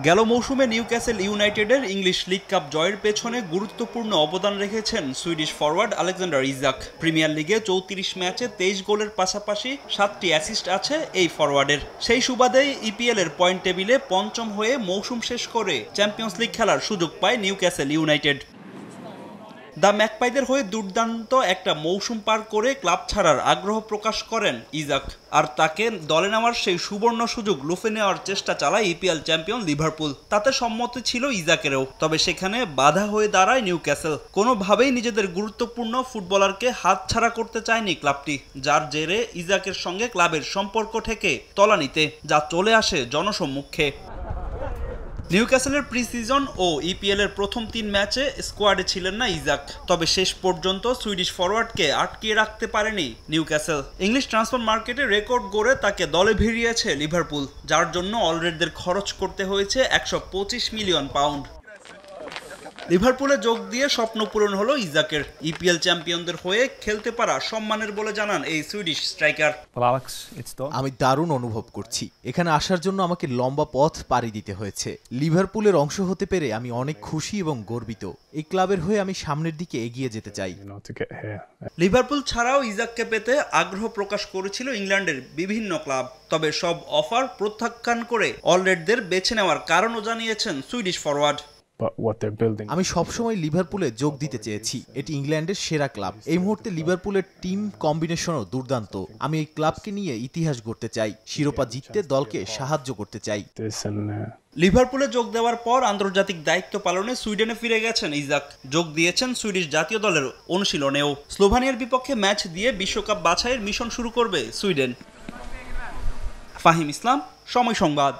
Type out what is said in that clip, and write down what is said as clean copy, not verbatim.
গেল মৌসুমে নিউক্যাসল ইউনাইটেডের ইংলিশ লিগ কাপ জয়ের পেছনে গুরুত্বপূর্ণ অবদান রেখেছেন সুইডিশ ফরওয়ার্ড আলেকজান্ডার ইজাক। প্রিমিয়ার লিগে ৩৪ ম্যাচে ২৩ গোলের পাশাপাশি ৭টি অ্যাসিস্ট আছে এই ফরওয়ার্ডের। সেই সুবাদেই ইপিএল এর পয়েন্ট টেবিলে পঞ্চম হয়ে মৌসুম শেষ করে চ্যাম্পিয়ন্স লিগ খেলার সুযোগ পায় নিউক্যাসল ইউনাইটেড। দ্য ম্যাকপাইদের হয়ে দুর্দান্ত একটা মৌসুম পার করে ক্লাব ছাড়ার আগ্রহ প্রকাশ করেন ইজাক, আর তাকে দলে নেওয়ার সেই সুবর্ণ সুযোগ লুফে নেওয়ার চেষ্টা চালায় ইপিএল চ্যাম্পিয়ন লিভারপুল। তাতে সম্মতি ছিল ইজাকেরও, তবে সেখানে বাধা হয়ে দাঁড়ায় নিউক্যাসল। কোনোভাবেই নিজেদের গুরুত্বপূর্ণ ফুটবলারকে হাতছাড়া করতে চায়নি ক্লাবটি, যার জেরে ইজাকের সঙ্গে ক্লাবের সম্পর্ক থেকে তলানিতে, যা চলে আসে জনসম্মুখে। নিউক্যাসলের প্রি সিজন ও ইপিএল এর প্রথম ৩ ম্যাচে স্কোয়াডে ছিলেন না ইজাক, তবে শেষ পর্যন্ত সুইডিশ ফরওয়ার্ডকে আটকিয়ে রাখতে পারেনি নিউক্যাসল। ইংলিশ ট্রান্সফার মার্কেটে রেকর্ড গড়ে তাকে দলে ভিড়িয়েছে লিভারপুল, যার জন্য অলরেডদের খরচ করতে হয়েছে ১২৫ মিলিয়ন পাউন্ড। লিভারপুলে যোগ দিয়ে স্বপ্ন পূরণ হলো ইজাকের। ইপিএল চ্যাম্পিয়নদের হয়ে খেলতে পারা সম্মানের বলে জানান এই সুইডিশ স্ট্রাইকার। আমি দারুণ অনুভব করছি। এখানে আসার জন্য আমাকে লম্বা পথ পাড়ি দিতে হয়েছে। লিভারপুলের অংশ হতে পেরে আমি অনেক খুশি এবং গর্বিত। এই ক্লাবের হয়ে আমি সামনের দিকে এগিয়ে যেতে চাই। লিভারপুল ছাড়াও ইজাককে পেতে আগ্রহ প্রকাশ করেছিল ইংল্যান্ডের বিভিন্ন ক্লাব, তবে সব অফার প্রত্যাখ্যান করে অলরেডদের বেছে নেওয়ার কারণও জানিয়েছেন সুইডিশ ফরওয়ার্ড। আমি সবসময় লিভারপুলে যোগ দিতে চেয়েছি। এটি ইংল্যান্ডের সেরা ক্লাব। এই মুহূর্তে লিভারপুলের টিম কম্বিনেশনও দুর্দান্ত। আমি এই ক্লাবকে নিয়ে ইতিহাস গড়তে চাই, শিরোপা জিততে দলকে সাহায্য করতে চাই। লিভারপুলে যোগ দেওয়ার পর আন্তর্জাতিক দায়িত্ব পালনে সুইডেনে ফিরে গেছেন ইজাক। যোগ দিয়েছেন সুইডিশ জাতীয় দলের অনুশীলনেও। স্লোভানিয়ার বিপক্ষে ম্যাচ দিয়ে বিশ্বকাপ বাছাইয়ের মিশন শুরু করবে সুইডেন। ফাহিম ইসলাম, সময় সংবাদ।